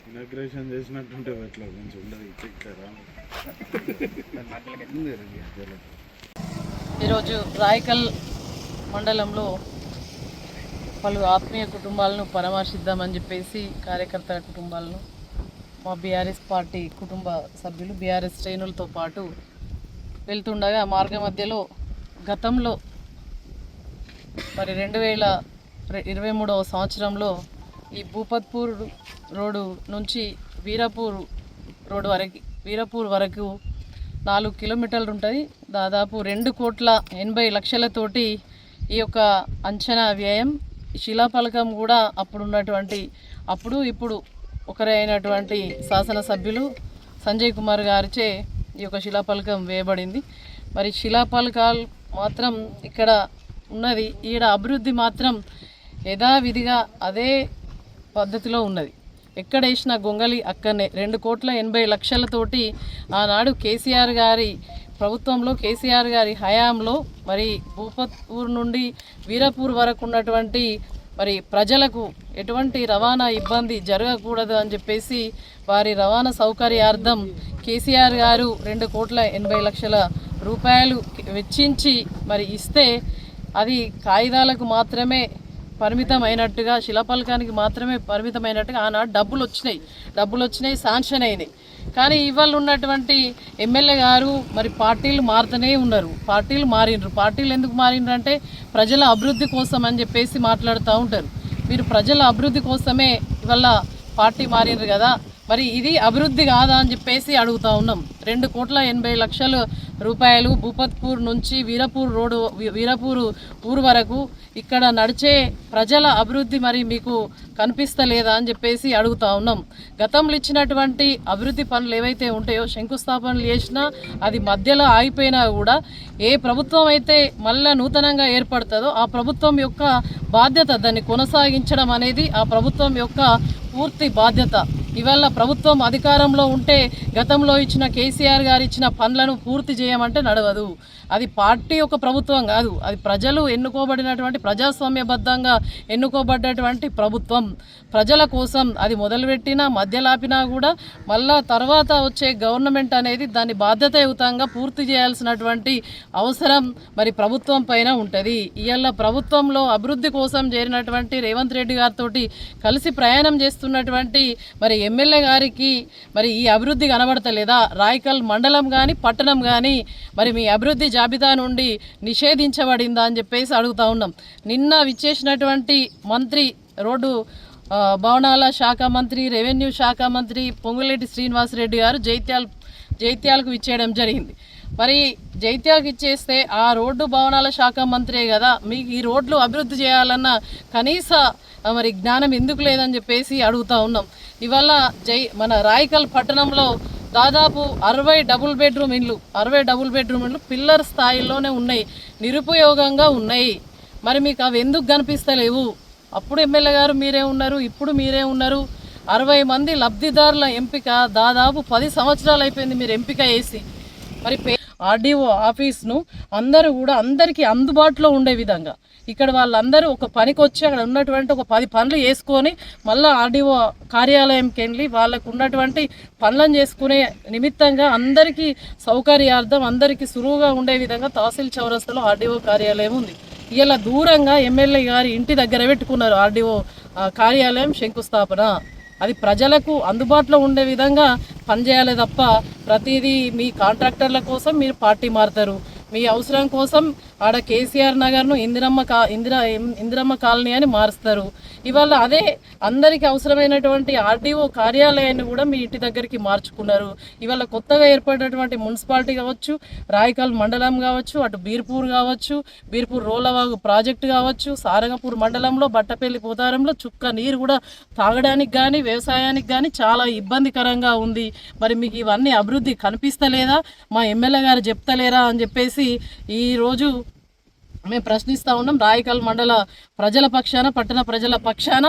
Inauguration చేసినట్టుంటే ఎట్లా కొంచెం ఉండదు ఇట్లా. ఈరోజు రాయకల్ మండలంలో పలు ఆత్మీయ కుటుంబాలను పరామర్శిద్దామని చెప్పేసి కార్యకర్తల కుటుంబాలను మా బీఆర్ఎస్ పార్టీ కుటుంబ సభ్యులు బీఆర్ఎస్ శ్రేణులతో పాటు వెళ్తుండగా మార్గ మధ్యలో గతంలో మరి 2023వ సంవత్సరంలో ఈ భూపత్పూర్ రోడ్డు నుంచి వీరపూర్ వరకు 4 కిలోమీటర్లు ఉంటుంది. దాదాపు 2,80,00,000తోటి ఈ యొక్క అంచనా వ్యయం. శిలాఫలకం కూడా ఇప్పుడు ఒకరైనటువంటి శాసనసభ్యులు సంజయ్ కుమార్ గారిచే ఈ యొక్క శిలాఫలకం వేయబడింది. మరి శిలాఫలకాలు మాత్రం ఇక్కడ ఉన్నది, ఈడ అభివృద్ధి మాత్రం యథావిధిగా అదే పద్ధతిలో ఉన్నది. ఎక్కడ వేసిన గొంగలి అక్కడనే 2,80,00,000తోటి ఆనాడు కేసీఆర్ గారి ప్రభుత్వంలో కేసీఆర్ గారి హయాంలో మరి భూపత్పూర్ నుండి వీరపూర్ వరకు ఉన్నటువంటి మరి ప్రజలకు ఎటువంటి రవాణా ఇబ్బంది జరగకూడదు అని చెప్పేసి వారి రవాణా సౌకర్యార్థం కేసీఆర్ గారు 2,80,00,000 రూపాయలు వెచ్చించి మరి ఇస్తే అది కాగితాలకు మాత్రమే పరిమితమైనట్టుగా, శిలాఫలకానికి మాత్రమే పరిమితమైనట్టుగా ఆనాడు డబ్బులు వచ్చినాయి, శాంక్షన్ అయినాయి. కానీ ఇవాళ ఉన్నటువంటి ఎమ్మెల్యే గారు మరి పార్టీలు మారుతూనే ఉన్నారు. పార్టీలు ఎందుకు మారిండ్రు అంటే ప్రజల అభివృద్ధి కోసం అని చెప్పేసి మాట్లాడుతూ ఉంటారు. మీరు ప్రజల అభివృద్ధి కోసమే ఇవాళ పార్టీ మారిండ్రు కదా, మరి ఇది అభివృద్ధి కాదా అని చెప్పేసి అడుగుతూ ఉన్నాం. 2,80,00,000 రూపాయలు భూపత్పూర్ నుంచి వీరపూర్ ఊరు వరకు ఇక్కడ నడిచే ప్రజల అభివృద్ధి మరి మీకు కనిపిస్తలేదా అని చెప్పేసి అడుగుతూ ఉన్నాం. గతంలో ఇచ్చినటువంటి అభివృద్ధి పనులు ఏవైతే ఉంటాయో శంకుస్థాపనలు చేసినా అది మధ్యలో ఆగిపోయినా కూడా ఏ ప్రభుత్వం అయితే మళ్ళీ నూతనంగా ఏర్పడుతుందో ఆ ప్రభుత్వం యొక్క బాధ్యత దాన్ని కొనసాగించడం అనేది ఆ ప్రభుత్వం యొక్క పూర్తి బాధ్యత. ఇవాళ ప్రభుత్వం అధికారంలో ఉంటే గతంలో ఇచ్చిన కేసీఆర్ గారు ఇచ్చిన పనులను పూర్తి చేయమంటే నడవదు. అది పార్టీ ఒక ప్రభుత్వం కాదు, అది ప్రజలు ఎన్నుకోబడినటువంటి ప్రజాస్వామ్యబద్ధంగా ఎన్నుకోబడ్డటువంటి ప్రభుత్వం. ప్రజల కోసం అది మొదలుపెట్టినా మధ్యలాపినా కూడా మళ్ళా తర్వాత వచ్చే గవర్నమెంట్ అనేది దాన్ని బాధ్యతాయుతంగా పూర్తి చేయాల్సినటువంటి అవసరం మరి ప్రభుత్వం పైన ఉంటుంది. ఇవాళ ప్రభుత్వంలో అభివృద్ధి కోసం చేరినటువంటి రేవంత్ రెడ్డి గారితో కలిసి ప్రయాణం చేస్తున్నటువంటి మరి ఎమ్మెల్యే గారికి మరి ఈ అభివృద్ధి కనబడతలేదా? రాయకల్ మండలం కానీ పట్టణం కానీ మరి మీ అభివృద్ధి జాబితా నుండి నిషేధించబడిందా అని చెప్పేసి అడుగుతూ ఉన్నాం. నిన్న విచ్చేసినటువంటి మంత్రి రోడ్డు భవనాల శాఖ మంత్రి, రెవెన్యూ శాఖ మంత్రి పొంగులేటి శ్రీనివాసరెడ్డి గారు జైత్యాలకు ఇచ్చేయడం జరిగింది. మరి జైత్యాలకు ఇచ్చేస్తే ఆ రోడ్డు భవనాల శాఖ మంత్రే కదా, మీకు ఈ రోడ్లు అభివృద్ధి చేయాలన్న కనీస మరి జ్ఞానం ఎందుకు లేదని చెప్పేసి అడుగుతూ ఉన్నాం. ఇవాళ మన రాయకల్ పట్టణంలో దాదాపు 60 డబుల్ బెడ్రూమ్ ఇండ్లు పిల్లర్ స్థాయిలోనే ఉన్నాయి, నిరుపయోగంగా ఉన్నాయి. మరి మీకు అవి ఎందుకు కనిపిస్తలేవు? అప్పుడు ఎమ్మెల్యే గారు మీరే ఉన్నారు, ఇప్పుడు మీరే ఉన్నారు. 60 మంది లబ్ధిదారుల ఎంపిక దాదాపు 10 సంవత్సరాలు అయిపోయింది మీరు ఎంపిక చేసి. మరి ఆర్డీఓ ఆఫీస్ను అందరికీ అందుబాటులో ఉండే విధంగా ఇక్కడ వాళ్ళందరూ ఒక పనికి వచ్చి అక్కడ ఉన్నటువంటి ఒక 10 పనులు చేసుకొని మళ్ళీ ఆర్డీఓ కార్యాలయంకి వెళ్ళి వాళ్ళకు ఉన్నటువంటి పనులను చేసుకునే నిమిత్తంగా అందరికీ సౌకర్యార్థం అందరికీ సులువుగా ఉండే విధంగా తహసీల్ చౌరస్తాలో ఆర్డీఓ కార్యాలయం ఉంది. ఇలా దూరంగా ఎమ్మెల్యే గారి ఇంటి దగ్గర పెట్టుకున్నారు ఆర్డీఓ కార్యాలయం శంకుస్థాపన. అది ప్రజలకు అందుబాటులో ఉండే విధంగా పనిచేయాలి తప్ప ప్రతిదీ మీ కాంట్రాక్టర్ల కోసం మీరు పార్టీ మారుతారు. మీ అవసరం కోసం ఆడ కేసీఆర్ నగర్ను ఇందిరమ్మ కాలనీ అని మారుస్తారు. ఇవాళ అదే అందరికీ అవసరమైనటువంటి ఆర్డీఓ కార్యాలయాన్ని కూడా మీ ఇంటి దగ్గరికి మార్చుకున్నారు. ఇవాళ కొత్తగా ఏర్పడినటువంటి మున్సిపాలిటీ కావచ్చు, రాయకల్ మండలం కావచ్చు, అటు బీర్పూర్ కావచ్చు, బీర్పూర్ రోలవాగు ప్రాజెక్టు కావచ్చు, సారంగపూర్ మండలంలో బట్టపల్లి పోతారంలో చుక్క నీరు కూడా తాగడానికి కానీ వ్యవసాయానికి కానీ చాలా ఇబ్బందికరంగా ఉంది. మరి మీకు ఇవన్నీ అభివృద్ధి కనిపిస్తలేదా? మా ఎమ్మెల్యే గారు చెప్తలేరా అని చెప్పేసి ఈరోజు మేము ప్రశ్నిస్తూ ఉన్నాం. రాయకల్ మండల ప్రజల పక్షాన, పట్టణ ప్రజల పక్షాన